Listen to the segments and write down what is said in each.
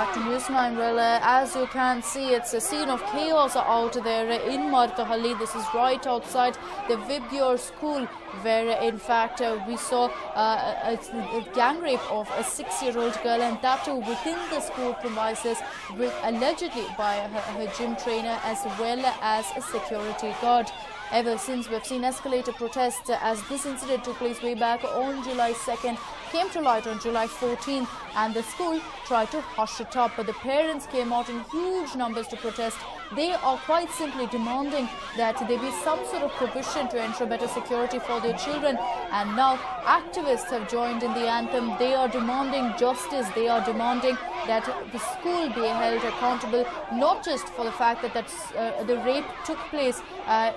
back to News9. Well, as you can see, it's a scene of chaos out there in Martahalli. This is right outside the Vibgyor school, where in fact we saw a gang rape of a 6-year-old girl, and that too within the school premises, allegedly by her gym trainer as well as a security guard. Ever since, we've seen escalated protests as this incident took place way back on July 2nd, came to light on July 14th, and the school tried to hush it up. But the parents came out in huge numbers to protest. They are quite simply demanding that there be some sort of provision to ensure better security for their children. And now activists have joined in the anthem. They are demanding justice. They are demanding that the school be held accountable, not just for the fact that the rape took place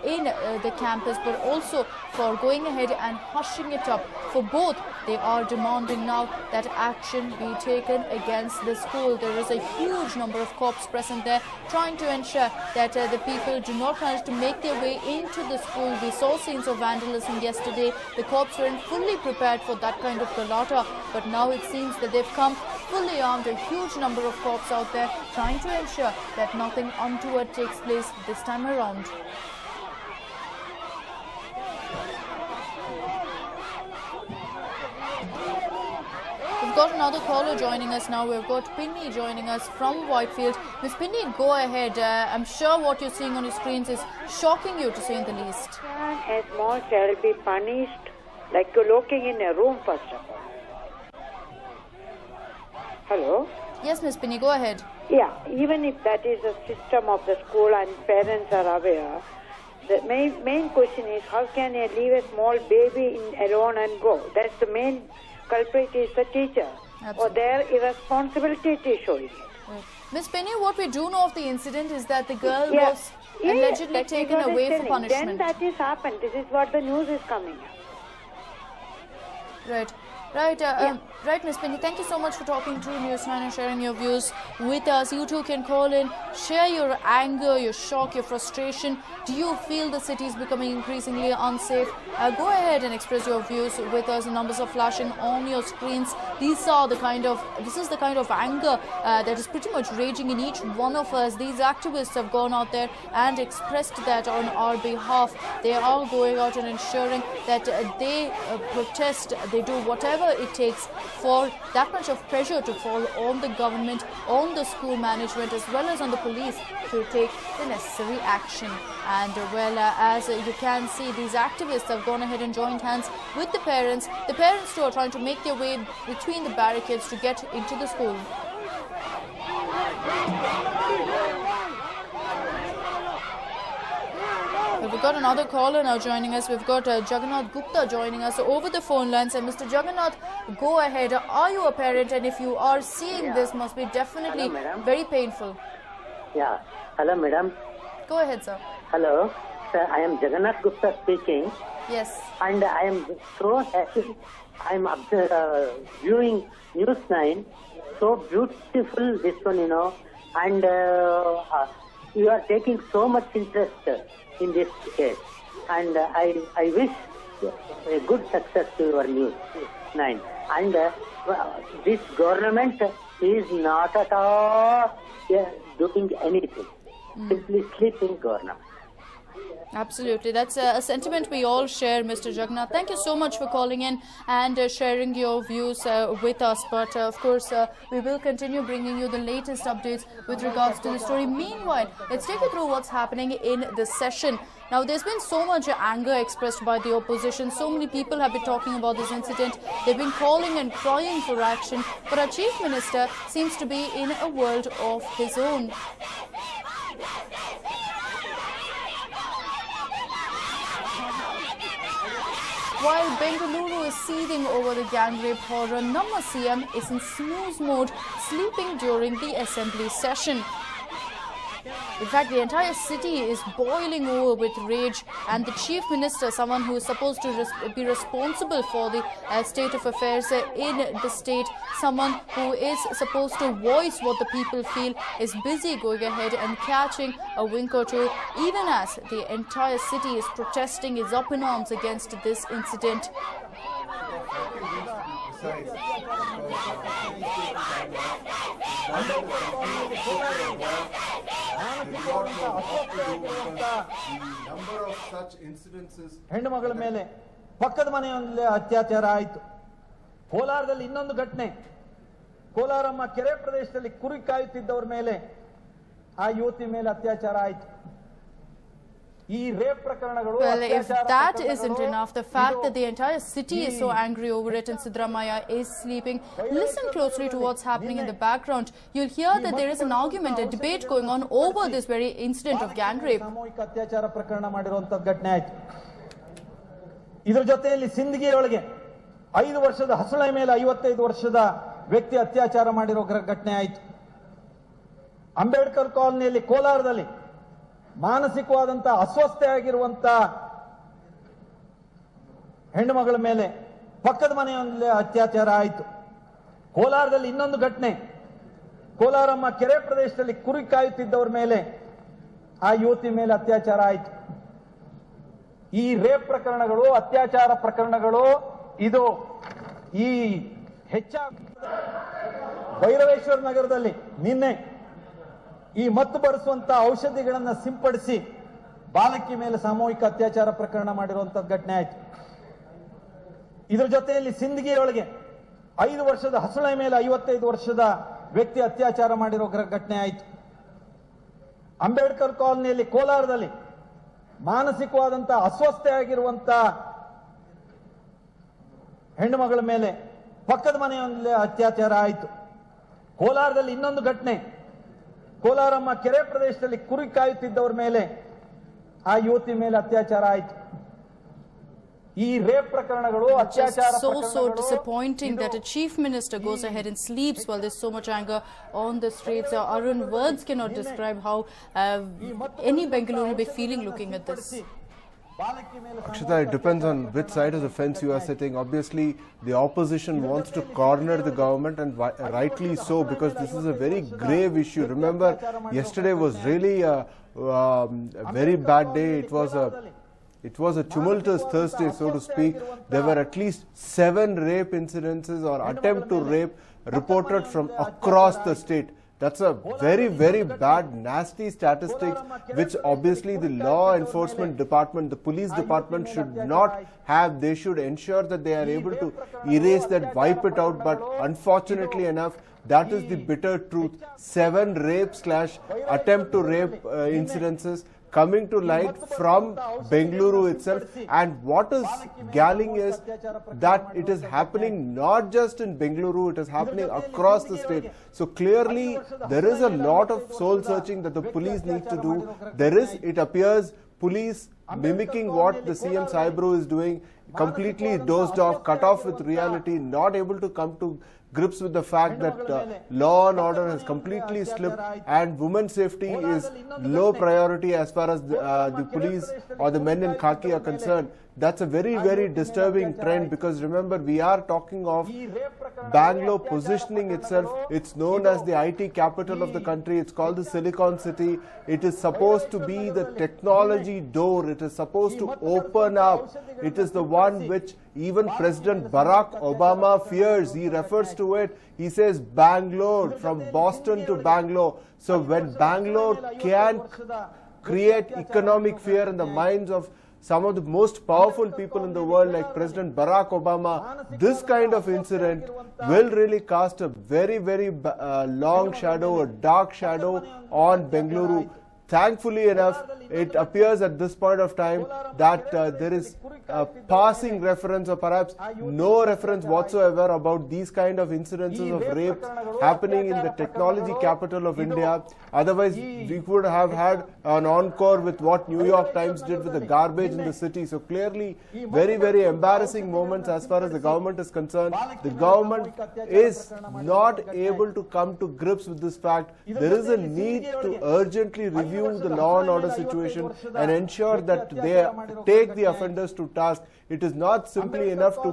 in the campus, but also for going ahead and hushing it up. For both, they are demanding now that action be taken against the school. There is a huge number of cops present there trying to ensure that the people do not manage to make their way into the school. We saw scenes of vandalism yesterday. The cops weren't fully prepared for that kind of galata, but now it seems that they've come fully armed, a huge number of cops out there trying to ensure that nothing untoward takes place this time around. We've got another caller joining us now. We've got Pinny joining us from Whitefield. Miss Pinny, go ahead. I'm sure what you're seeing on your screens is shocking you, to say the least. Can a small child be punished like locking in a room, first of all? Hello? Yes, Miss Pinny, go ahead. Yeah, even if that is a system of the school and parents are aware, the main question is how can you leave a small baby alone and go? That's the main culprit is the teacher. Absolutely. Or their irresponsibility is showing it. Right. Miss Penny, what we do know of the incident is that the girl was allegedly taken away for punishment. Then that is happened. This is what the news is coming. Right. Right, Miss Penny, thank you so much for talking to News9 and sharing your views with us. You too can call in, share your anger, your shock, your frustration. Do you feel the city is becoming increasingly unsafe? Go ahead and express your views with us. The numbers are flashing on your screens. This is the kind of anger that is pretty much raging in each one of us. These activists have gone out there and expressed that on our behalf. They are going out and ensuring that they protest, they do whatever it takes for that much of pressure to fall on the government, on the school management, as well as on the police to take the necessary action. And as you can see, these activists have gone ahead and joined hands with the parents. The parents too are trying to make their way between the barricades to get into the school. We've got another caller now joining us. We've got Jagannath Gupta joining us over the phone lines. And Mr. Jagannath, go ahead. Are you a parent? And if you are seeing this, must be definitely very painful. Yeah. Hello, madam. Go ahead, sir. Hello. Sir, I am Jagannath Gupta speaking. Yes. And I am so happy. I am viewing News9. So beautiful, this one, And you are taking so much interest in this case, and I wish a good success to your News9. And this government is not at all doing anything, simply sleeping government. Absolutely. That's a sentiment we all share, Mr. Jagannath. Thank you so much for calling in and sharing your views with us. But of course, we will continue bringing you the latest updates with regards to the story. Meanwhile, let's take you through what's happening in the session. Now, there's been so much anger expressed by the opposition. So many people have been talking about this incident. They've been calling and crying for action. But our Chief Minister seems to be in a world of his own. While Bengaluru is seething over the gang rape horror, Namma CM is in snooze mode, sleeping during the assembly session. In fact, the entire city is boiling over with rage, and the Chief Minister, someone who is supposed to be responsible for the state of affairs in the state, someone who is supposed to voice what the people feel, is busy going ahead and catching a wink or two, even as the entire city is protesting, is up in arms against this incident. government is completely focused on that. They do not know what to do because the number of such incidences. ಹೆಣ್ಣು ಮಗಳ ಮೇಲೆ ಪಕ್ಕದ ಮನೆಯಲ್ಲೇ ಅತ್ಯಾಚಾರ ಆಯಿತು. ಕೋಲಾರದಲ್ಲಿ ಇನ್ನೊಂದು ಘಟನೆ, ಕೋಲಾರಮ್ಮ ಕೆರೆ ಪ್ರದೇಶದಲ್ಲಿ ಕುರಿ ಕಾಯುತ್ತಿದ್ದವರ ಮೇಲೆ ಆ ಯುವತಿ ಮೇಲೆ ಅತ್ಯಾಚಾರ ಆಯಿತು. Well, if that isn't enough, the fact that the entire city is so angry over it and Siddaramaiah is sleeping, listen closely to what's happening in the background. You'll hear that there is an argument, a debate going on over this very incident of gang rape. ಇದರ ಜೊತೆಯಲ್ಲಿ ಸಿಂದಗಿಯೊಳಗೆ 5 ವರ್ಷದ ಹಸುಳೆ ಮೇಲೆ 55 ವರ್ಷದ ವ್ಯಕ್ತಿ ಅತ್ಯಾಚಾರ ಮಾಡಿರೋ ಘಟನೆ ಆಯಿತು. ಅಂಬೇಡ್ಕರ್ ಕಾಲೋನಿಯಲ್ಲಿ ಕೋಲಾರದಲ್ಲಿ ಮಾನಸಿಕವಾದಂತ ಅಸ್ವಸ್ಥೆಯಾಗಿರುವಂತ ಹೆಣ್ಣು ಮಗಳ ಮೇಲೆ ಪಕ್ಕದ ಮನೆಯಲ್ಲೇ ಅತ್ಯಾಚಾರ ಆಯಿತು. ಕೋಲಾರದಲ್ಲಿ ಇನ್ನೊಂದು ಘಟನೆ, ಕೋಲಾರಮ್ಮ ಕೆರೆ ಪ್ರದೇಶದಲ್ಲಿ ಕುರಿ ಕಾಯುತ್ತಿದ್ದವರ ಮೇಲೆ ಆ ಯುವತಿ ಮೇಲೆ ಅತ್ಯಾಚಾರ ಆಯಿತು. ಈ ರೇಪ್ ಪ್ರಕರಣಗಳು, ಅತ್ಯಾಚಾರ ಪ್ರಕರಣಗಳು ಇದು ಈ ಭೈರವೇಶ್ವರ ನಗರದಲ್ಲಿ ನಿನ್ನೆ ಈ ಮತ್ತು ಬರೆಸುವಂತ ಔಷಧಿಗಳನ್ನು ಸಿಂಪಡಿಸಿ ಬಾಲಕಿ ಮೇಲೆ ಸಾಮೂಹಿಕ ಅತ್ಯಾಚಾರ ಪ್ರಕರಣ ಮಾಡಿರುವಂತ ಘಟನೆ ಆಯಿತು. ಇದರ ಜೊತೆಯಲ್ಲಿ ಸಿಂದಗಿಯೊಳಗೆ 5 ವರ್ಷದ ಹಸುಳೆ ಮೇಲೆ 55 ವರ್ಷದ ವ್ಯಕ್ತಿ ಅತ್ಯಾಚಾರ ಮಾಡಿರೋ ಘಟನೆ ಆಯಿತು. ಅಂಬೇಡ್ಕರ್ ಕಾಲೋನಿಯಲ್ಲಿ ಕೋಲಾರದಲ್ಲಿ ಮಾನಸಿಕವಾದಂತ ಅಸ್ವಸ್ಥೆಯಾಗಿರುವಂತ ಹೆಣ್ಣು ಮಗಳ ಮೇಲೆ ಪಕ್ಕದ ಮನೆಯಲ್ಲೇ ಅತ್ಯಾಚಾರ ಆಯಿತು. ಕೋಲಾರದಲ್ಲಿ ಇನ್ನೊಂದು ಘಟನೆ, ಕೋಲಾರಮ್ಮ ಕೆರೆ ಪ್ರದೇಶದಲ್ಲಿ ಕುರಿ ಕಾಯುತ್ತಿದ್ದವರ ಮೇಲೆ ಆ ಯುವತಿ ಮೇಲೆ ಅತ್ಯಾಚಾರ ಆಯಿತು. ಈ ರೇಪ್ ಪ್ರಕರಣಗಳು, ಅತ್ಯಾಚಾರ ಪ್ರಕರಣಗಳು so disappointing that a chief minister goes ahead and sleeps while there's so much anger on the streets. Arun, words cannot describe how any Bengaluru will be feeling looking at this. Akshita, it depends on which side of the fence you are sitting. Obviously, the opposition wants to corner the government, and rightly so, because this is a very grave issue. Remember, yesterday was really a very bad day. It was a tumultuous Thursday, so to speak. There were at least 7 rape incidences or attempt to rape reported from across the state. That's a very, very bad, nasty statistics, which obviously the law enforcement department, the police department should not have. They should ensure that they are able to erase that, wipe it out. But unfortunately enough, that is the bitter truth. 7 rape/attempt to rape incidences coming to light from Bengaluru itself. And what is galling is that it is happening not just in Bengaluru, it is happening across the state. So clearly there is a lot of soul searching that the police need to do. It appears, police mimicking what the CM Saibru is doing, completely dozed off, cut off with reality, not able to come to grips with the fact that law and order has completely slipped and women's safety is low priority as far as the police or the men in khaki are concerned. That's a very, very disturbing trend, because remember, we are talking of Bangalore positioning itself. It's known as the IT capital of the country. It's called the Silicon City. It is supposed to be the technology door. It is supposed to open up. It is the one which even President Barack Obama fears. He refers to it. He says Bangalore, from Boston to Bangalore. So when Bangalore can create economic fear in the minds of some of the most powerful people in the world, like President Barack Obama, this kind of incident will really cast a very, very long shadow, a dark shadow on Bengaluru. Thankfully enough, it appears at this point of time that there is a passing reference, or perhaps no reference whatsoever, about these kind of incidences of rape happening in the technology capital of India. Otherwise, we could have had an encore with what New York Times did with the garbage in the city. So clearly, very, very embarrassing moments as far as the government is concerned. The government is not able to come to grips with this fact. There is a need to urgently review the law and order situation and ensure that they take the offenders to task. It is not simply enough to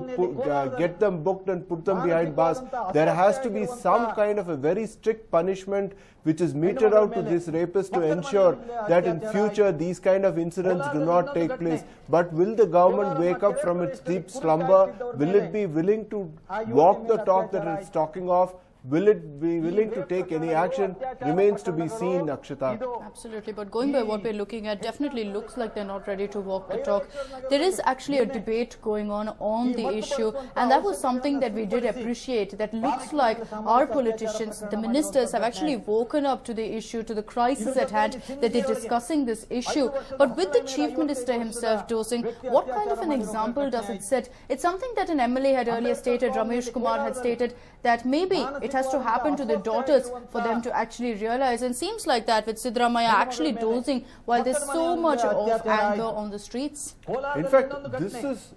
get them booked and put them behind bars. There has to be some kind of a very strict punishment which is meted out to these rapists to ensure that in future these kind of incidents do not take place. But will the government wake up from its deep slumber? Will it be willing to walk the talk that it's talking of? Will it be willing to take any action remains to be seen, Akshita. Absolutely, but going by what we're looking at, definitely looks like they're not ready to walk the talk. There is actually a debate going on the issue, and that was something that we did appreciate. That looks like our politicians, the ministers, have actually woken up to the issue, to the crisis at hand, that they're discussing this issue. But with the Chief Minister himself dosing, what kind of an example does it set? It's something that an MLA had earlier stated, Ramesh Kumar had stated, that maybe it has to happen to the daughters for them to actually realize. And seems like that with Siddaramaiah actually dosing while there's so much of anger on the streets. In fact, this is,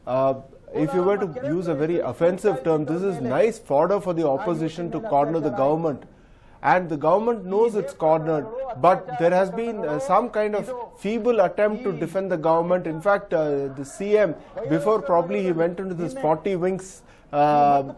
if you were to use a very offensive term, this is nice fodder for the opposition to corner the government. And the government knows it's cornered, but there has been some kind of feeble attempt to defend the government. In fact, the CM, before probably he went into this 40 wings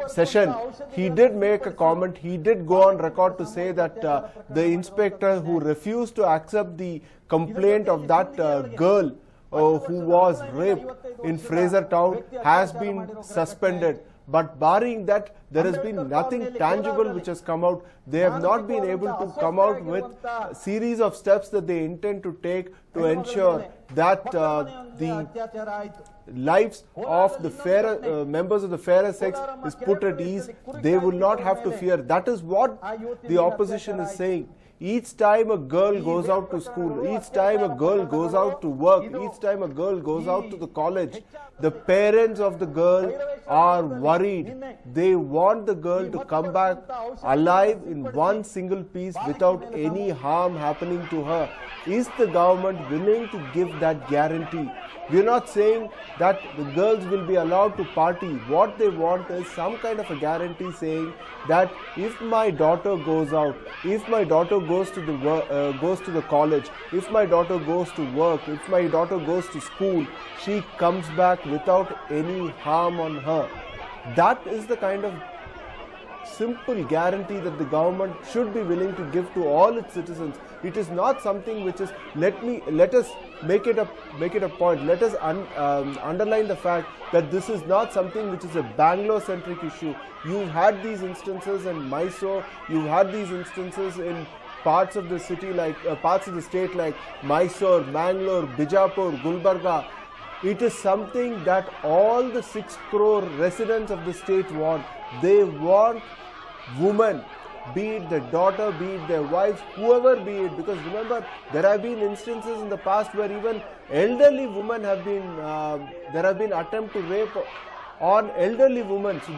session, he did make a comment. He did go on record to say that the inspector who refused to accept the complaint of that girl who was raped in Frasertown has been suspended. But barring that, there has been nothing tangible which has come out. They have not been able to come out with a series of steps that they intend to take to ensure that the lives of the fairer members of the fairer sex is put at ease. They will not have to fear. That is what the opposition is saying. Each time a girl goes out to school, each time a girl goes out to work, each time a girl goes out to the college, the parents of the girl are worried. They want the girl to come back alive in one single piece without any harm happening to her. Is the government willing to give that guarantee? We are not saying that the girls will be allowed to party. What they want is some kind of a guarantee saying that if my daughter goes out, if my daughter goes to the college, if my daughter goes to work, if my daughter goes to school, she comes back without any harm on her. That is the kind of simple guarantee that the government should be willing to give to all its citizens. It is not something which is, let us make it a point. Let us underline the fact that this is not something which is a Bangalore-centric issue. You've had these instances in Mysore. You've had these instances in parts of the city like parts of the state like Mysore, Bangalore, Bijapur, Gulbarga. It is something that all the 6 crore residents of the state want. They want women, be it their daughter, be it their wives, whoever be it. Because remember, there have been instances in the past where even elderly women have been, there have been attempts to rape on elderly women. So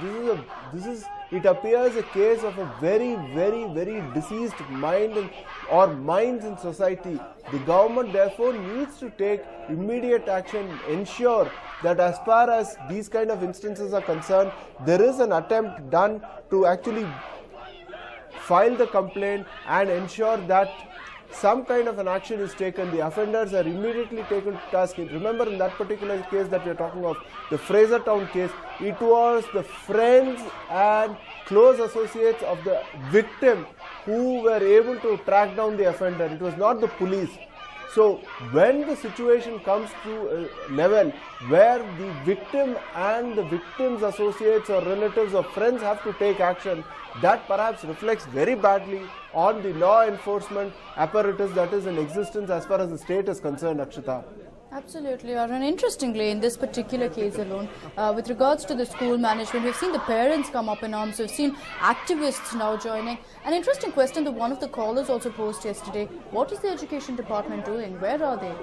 it appears a case of a very, very, very diseased mind or minds in society. The government therefore needs to take immediate action, ensure that as far as these kind of instances are concerned, there is an attempt done to actually file the complaint and ensure that some kind of an action is taken. The offenders are immediately taken to task. Remember, in that particular case that we are talking of, the Frasertown case, it was the friends and close associates of the victim who were able to track down the offender. It was not the police. So when the situation comes to a level where the victim and the victim's associates or relatives or friends have to take action, that perhaps reflects very badly on the law enforcement apparatus that is in existence as far as the state is concerned, Akshita. Absolutely, Arun. Interestingly, in this particular case alone, with regards to the school management, we've seen the parents come up in arms. We've seen activists now joining. An interesting question that one of the callers also posed yesterday: what is the education department doing? Where are they?